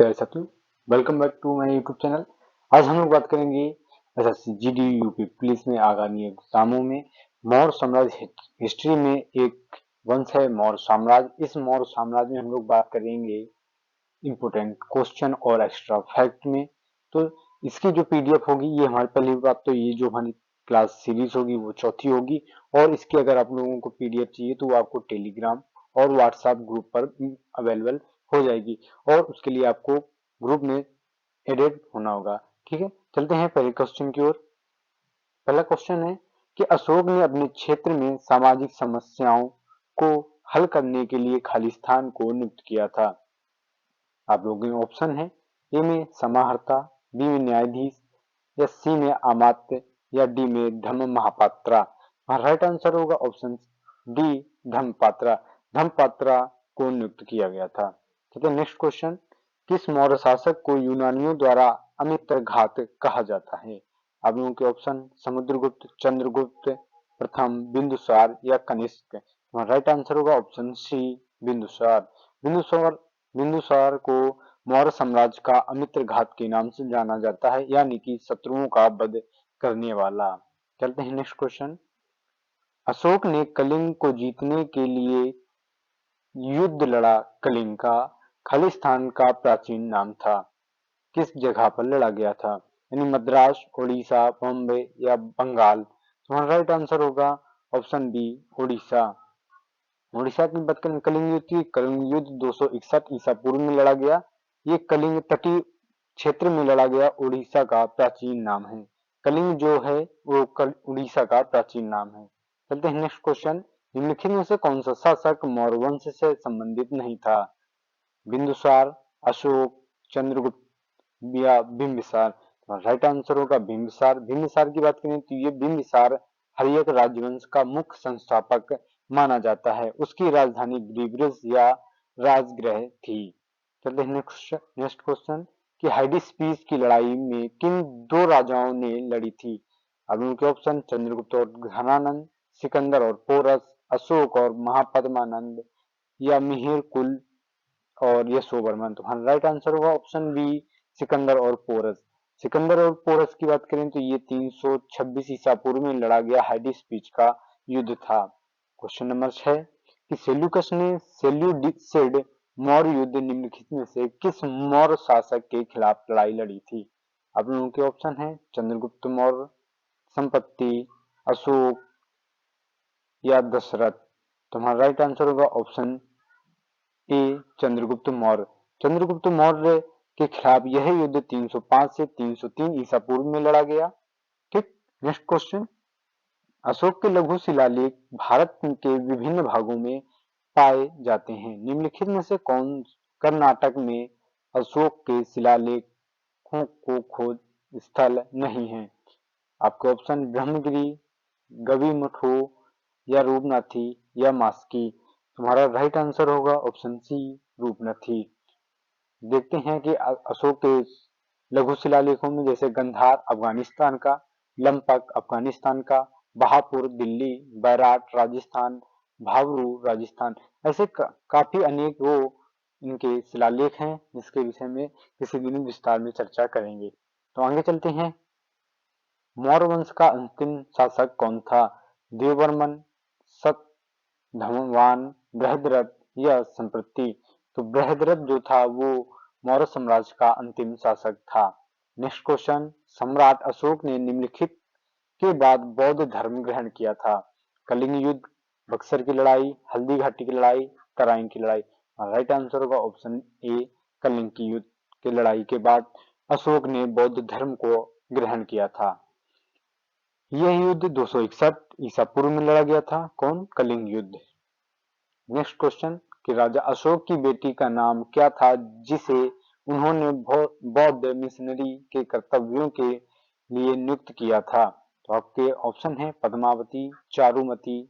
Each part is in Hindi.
जय सतु। Welcome back to my YouTube channel. आज हम लोग बात करेंगे एसएससी जीडी यूपी पुलिस में आगामी एग्जामों में मौर्य साम्राज्य हिस्ट्री में एक वंश है मौर्य साम्राज्य। इस मौर्य साम्राज्य में हम लोग बात करेंगे इंपोर्टेंट क्वेश्चन और एक्स्ट्रा फैक्ट में। तो इसकी जो पीडीएफ होगी ये हमारी पहली बात तो ये जो हमारी क्लास सीरीज होगी वो चौथी होगी, और इसकी अगर आप लोगों को पीडीएफ चाहिए तो वो आपको टेलीग्राम और व्हाट्सएप ग्रुप पर अवेलेबल हो जाएगी, और उसके लिए आपको ग्रुप में एडेड होना होगा। ठीक है, चलते हैं पहले क्वेश्चन की ओर। पहला क्वेश्चन है कि अशोक ने अपने क्षेत्र में सामाजिक समस्याओं को हल करने के लिए खालिस्तान को नियुक्त किया था। आप लोगों के ऑप्शन है ए में समाहर्ता, बी में न्यायाधीश, या सी में अमात्य, या डी में धम्म महापात्रा। राइट आंसर होगा ऑप्शन डी धम्मपात्रा। धम्मपात्रा को नियुक्त किया गया था। ठीक है, नेक्स्ट क्वेश्चन, किस मौर्य शासक को यूनानियों द्वारा अमित्रघात कहा जाता है? आप लोगों के ऑप्शन समुद्रगुप्त, चंद्रगुप्त प्रथम, बिंदुसार या कनिष्क। राइट आंसर होगा ऑप्शन सी बिंदुसार। बिंदुसार बिंदुसार को मौर्य साम्राज्य का अमित्रघात के नाम से जाना जाता है, यानी कि शत्रुओं का वध करने वाला। चलते हैं नेक्स्ट क्वेश्चन, अशोक ने कलिंग को जीतने के लिए युद्ध लड़ा। कलिंग का खालिस्तान का प्राचीन नाम था। किस जगह पर लड़ा गया था? यानी मद्रास, उड़ीसा, बॉम्बे या बंगाल। तुम्हारा राइट आंसर होगा ऑप्शन बी उड़ीसा। उड़ीसा की बात करें कलिंग युद्ध की, कलिंग युद्ध 261 ईसा पूर्व में लड़ा गया। ये कलिंग तटीय क्षेत्र में लड़ा गया उड़ीसा का प्राचीन नाम है। कलिंग जो है वो उड़ीसा का प्राचीन नाम है। चलते हैं नेक्स्ट क्वेश्चन, निम्नलिखित में से कौन सा शासक मौर्य वंश से संबंधित नहीं था? बिंदुसार, अशोक, चंद्रगुप्त या बिंबिसार। राइट आंसर होगा बिंबिसार। बिंबिसार की बात करें तो ये बिंबिसार हर्यक राजवंश का मुख्य संस्थापक माना जाता है। उसकी राजधानी ग्रीब्रिज या राजगृह थी। चलते हैं नेक्स्ट क्वेश्चन, कि हाइडिस्पीस की लड़ाई में किन दो राजाओं ने लड़ी थी? अब उनके ऑप्शन चंद्रगुप्त और घनानंद, सिकंदर और पोरस, अशोक और महापद्मानंद, या मिहिर कुल और यशोवर्मन। तुम्हारा राइट आंसर होगा ऑप्शन बी सिकंदर और पोरस। सिकंदर और पोरस की बात करें तो ये 326 ईसा पूर्व में लड़ा गया हाइडिस्पीस का युद्ध था। क्वेश्चन नंबर 6, कि सेल्यूकस ने सेल्यूसिड मौर्य युद्ध निम्नलिखित में से किस मौर्य शासक के खिलाफ लड़ाई लड़ी थी? अब लोगों के ऑप्शन है चंद्रगुप्त मौर्य, संपत्ति, अशोक या दशरथ। तुम्हारा राइट आंसर होगा ऑप्शन ए चंद्रगुप्त मौर्य। चंद्रगुप्त मौर्य के खिलाफ यह युद्ध 305 से 303 ईसा पूर्व में लड़ा गया। ठीक, नेक्स्ट क्वेश्चन, अशोक के लघु शिलालेख भारत के विभिन्न भागों में पाए जाते हैं। निम्नलिखित में से कौन कर्नाटक में अशोक के शिलालेखों को खोज स्थल नहीं है? आपके ऑप्शन ब्रह्मगिरी, गविमठो या रूपनाथी या मास्की। तुम्हारा राइट आंसर होगा ऑप्शन सी रूपनाथी। देखते हैं कि अशोक के लघु शिलालेखों में जैसे गंधार अफगानिस्तान का, लंपक अफगानिस्तान का, बहापुर दिल्ली, बैराट राजस्थान, भावरू राजस्थान, ऐसे काफी अनेक वो इनके शिलालेख हैं जिसके विषय में किसी दिन विस्तार में चर्चा करेंगे। तो आगे चलते हैं, मौर्य वंश का अंतिम शासक कौन था? देववर्मन, धनवान, बृहद्रथ या संप्रति। तो बृहद्रथ जो था वो मौर्य साम्राज्य का अंतिम शासक था। नेक्स्ट क्वेश्चन, सम्राट अशोक ने निम्नलिखित के बाद बौद्ध धर्म ग्रहण किया था? कलिंग युद्ध, बक्सर की लड़ाई, हल्दी घाटी की लड़ाई, तराइन की लड़ाई। राइट आंसर होगा ऑप्शन ए कलिंग की युद्ध की लड़ाई के बाद अशोक ने बौद्ध धर्म को ग्रहण किया था। यह युद्ध 261 ईसा पूर्व में लड़ा गया था। कौन? कलिंग युद्ध। नेक्स्ट क्वेश्चन, कि राजा अशोक की बेटी का नाम क्या था जिसे उन्होंने बौद्ध मिशनरी के कर्तव्यों के लिए नियुक्त किया था? तो आपके ऑप्शन है पद्मावती, चारुमती,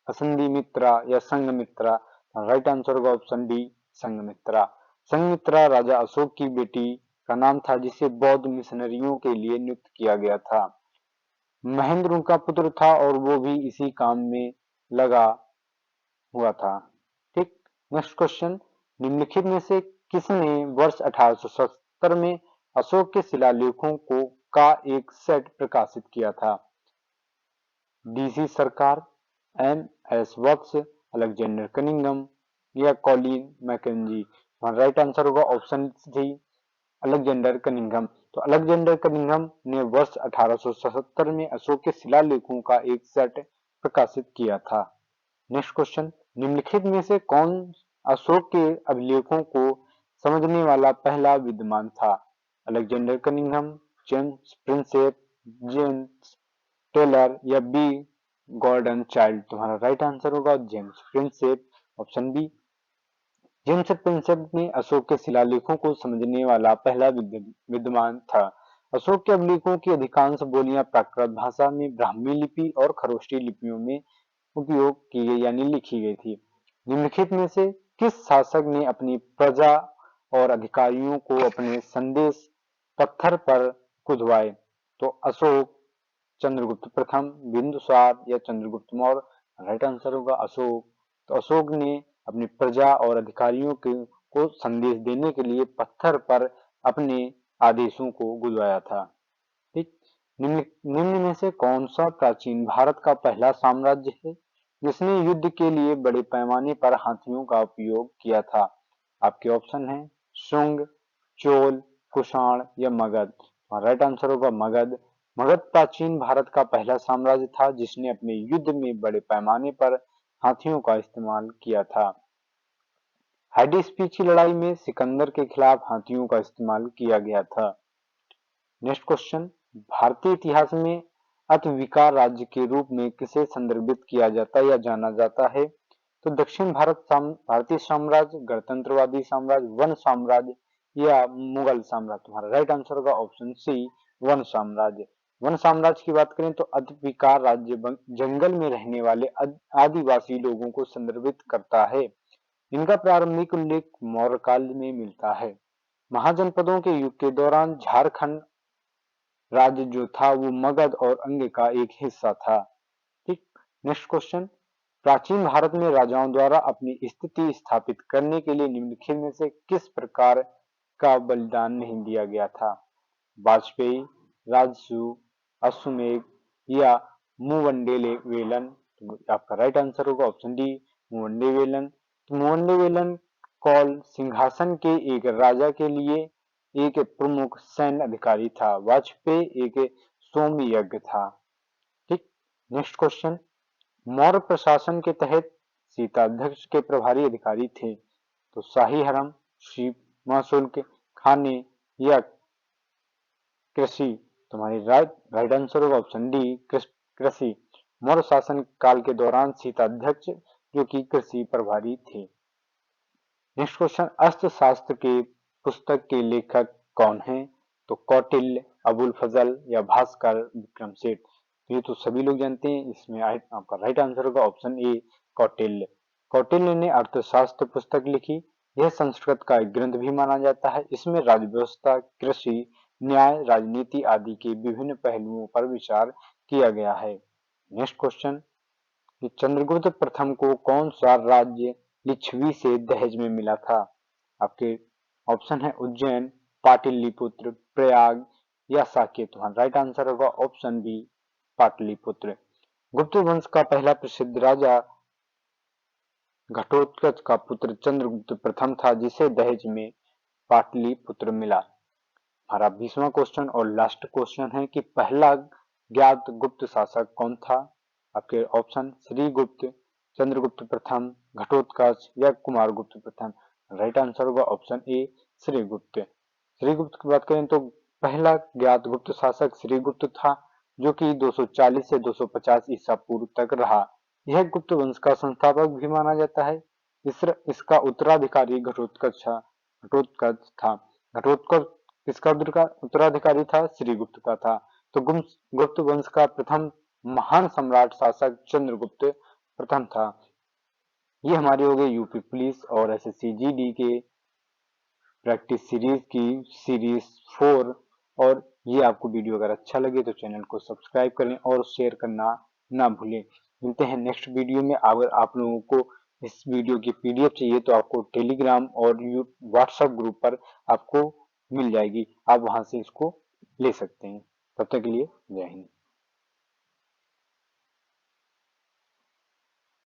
असंधिमित्रा या संघमित्रा। राइट आंसर होगा ऑप्शन डी संघमित्रा। संघमित्रा राजा अशोक की बेटी का नाम था जिसे बौद्ध मिशनरियों के लिए नियुक्त किया गया था। महेंद्र उनका पुत्र था और वो भी इसी काम में लगा हुआ था। ठीक, नेक्स्ट क्वेश्चन, निम्नलिखित में से किसने वर्ष 1877 में अशोक के शिलालेखों को का एक सेट प्रकाशित किया था? डीसी सरकार, एम.एस. वॉक्स, अलेक्जेंडर कनिंघम या कॉलिन मैकेंजी? राइट आंसर होगा ऑप्शन सी, अलेक्जेंडर कनिंघम। तो अलेक्जेंडर कनिंघम ने वर्ष 1877 में अशोक के शिलालेखों का एक सेट प्रकाशित किया था। नेक्स्ट क्वेश्चन, निम्नलिखित में से कौन अशोक के अभिलेखों को समझने वाला पहला विद्वान था? Alexander Cunningham, James Prinsep, James Taylor या बी गॉर्डन चाइल्ड? तुम्हारा राइट आंसर होगा James Prinsep, option B. James Prinsep ने अशोक के शिलालेखों को समझने वाला पहला विद्वान था। अशोक के अभिलेखों की अधिकांश बोलियां प्राकृत भाषा में ब्राह्मी लिपि और खरोष्टी लिपियों में उपयोग की गई यानी लिखी गई थी। निम्नलिखित में से किस शासक ने अपनी प्रजा और अधिकारियों को अपने संदेश पत्थर पर खुदवाए? तो अशोक, चंद्रगुप्त प्रथम, बिंदुसार या चंद्रगुप्त मौर्य? राइट आंसर होगा अशोक। तो अशोक ने अपनी प्रजा और अधिकारियों को संदेश देने के लिए पत्थर पर अपने आदेशों को गुदवाया था। ठीक। निम्न में से कौन सा प्राचीन भारत का पहला साम्राज्य है जिसने युद्ध के लिए बड़े पैमाने पर हाथियों का उपयोग किया था? आपके ऑप्शन है शुंग, चोल, कुषाण या मगध? राइट आंसर होगा मगध। मगध प्राचीन भारत का पहला साम्राज्य था जिसने अपने युद्ध में बड़े पैमाने पर हाथियों का इस्तेमाल किया था। हाइडेस्पीच की लड़ाई में सिकंदर के खिलाफ हाथियों का इस्तेमाल किया गया था। नेक्स्ट क्वेश्चन, भारतीय इतिहास में अति विकार राज्य के रूप में किसे संदर्भित किया जाता है या जाना जाता है? तो दक्षिण भारतीय साम्राज्य, गणतंत्रवादी साम्राज्य, वन साम्राज्य या मुगल साम्राज्य? तुम्हारा राइट आंसर होगा ऑप्शन सी, वन साम्राज्य। वन साम्राज्य की बात करें तो अति विकार राज्य जंगल में रहने वाले आदिवासी लोगों को संदर्भित करता है। इनका प्रारंभिक उल्लेख मौर्य काल में मिलता है। महाजनपदों के युग के दौरान झारखंड राज्य जो था वो मगध और अंग का एक हिस्सा था। ठीक। नेक्स्ट क्वेश्चन, प्राचीन भारत में राजाओं द्वारा अपनी स्थिति स्थापित करने के लिए निम्नलिखित में से किस प्रकार का बलिदान नहीं दिया गया था? वाजपेयी, राजसू, अश्वमेध या मुवंडेवेलन? आपका राइट आंसर होगा ऑप्शन डी, मुवंडेवेलन। मुवंडेवेलन कौल सिंहासन के एक राजा के लिए एक प्रमुख सैन्य अधिकारी था। वाजपेयी एक सोम यज्ञ था। ठीक। नेक्स्ट क्वेश्चन, मौर्य प्रशासन के तहत शीताध्यक्ष के प्रभारी अधिकारी थे। तो शाही हरम, सीमा शुल्क, खाने या कृषि? तुम्हारी राइट आंसर होगा ऑप्शन डी, कृषि। मौर्य शासन काल के दौरान शीताध्यक्ष जो कि कृषि प्रभारी थे। नेक्स्ट क्वेश्चन, अर्थशास्त्र के पुस्तक के लेखक कौन हैं? तो कौटिल्य, अबुल फजल या भास्कर विक्रमसेठ? तो ये तो सभी लोग जानते हैं। इसमें आपका राइट आंसर होगा ऑप्शन ए, कौटिल्य। कौटिल्य ने अर्थशास्त्र पुस्तक लिखी। यह संस्कृत का एक ग्रंथ भी माना जाता है। इसमें राज्य कृषि, न्याय, राजनीति आदि के विभिन्न पहलुओं पर विचार किया गया है। नेक्स्ट क्वेश्चन, कि चंद्रगुप्त प्रथम को कौन सा राज्य लिच्छवी से दहेज में मिला था? आपके ऑप्शन है उज्जैन, पाटलिपुत्र, प्रयाग या साकेत? राइट आंसर होगा ऑप्शन बी, पाटलिपुत्र। गुप्त वंश का पहला प्रसिद्ध राजा घटोत्कच का पुत्र चंद्रगुप्त प्रथम था जिसे दहेज में पाटलिपुत्र मिला। हमारा 20वां क्वेश्चन और लास्ट क्वेश्चन है कि पहला ज्ञात गुप्त शासक कौन था? आपके ऑप्शन श्रीगुप्त, चंद्रगुप्त प्रथम, घटोत्कच या कुमारगुप्त प्रथम? राइट आंसर होगा ऑप्शन ए, श्रीगुप्त। श्रीगुप्त की बात करें तो पहला ज्ञात गुप्त शासक श्रीगुप्त था जो कि 240 से 250 ईसा पूर्व तक रहा। यह गुप्त वंश का संस्थापक भी माना जाता है। इसका उत्तराधिकारी घटोत्कच था। घटोत्कच किसका उत्तराधिकारी था? श्रीगुप्त का था। तो गुप्त वंश का प्रथम महान सम्राट शासक चंद्रगुप्त प्रथम था। ये हमारे हो गए यूपी पुलिस और एसएससी जीडी के प्रैक्टिस सीरीज की सीरीज 4। और ये आपको वीडियो अगर अच्छा लगे तो चैनल को सब्सक्राइब करें और शेयर करना ना भूलें। मिलते हैं नेक्स्ट वीडियो में। अगर आप लोगों को इस वीडियो की पीडीएफ चाहिए तो आपको टेलीग्राम और व्हाट्सएप ग्रुप पर आपको मिल जाएगी, आप वहां से इसको ले सकते हैं। तब तक के लिए जय हिंद।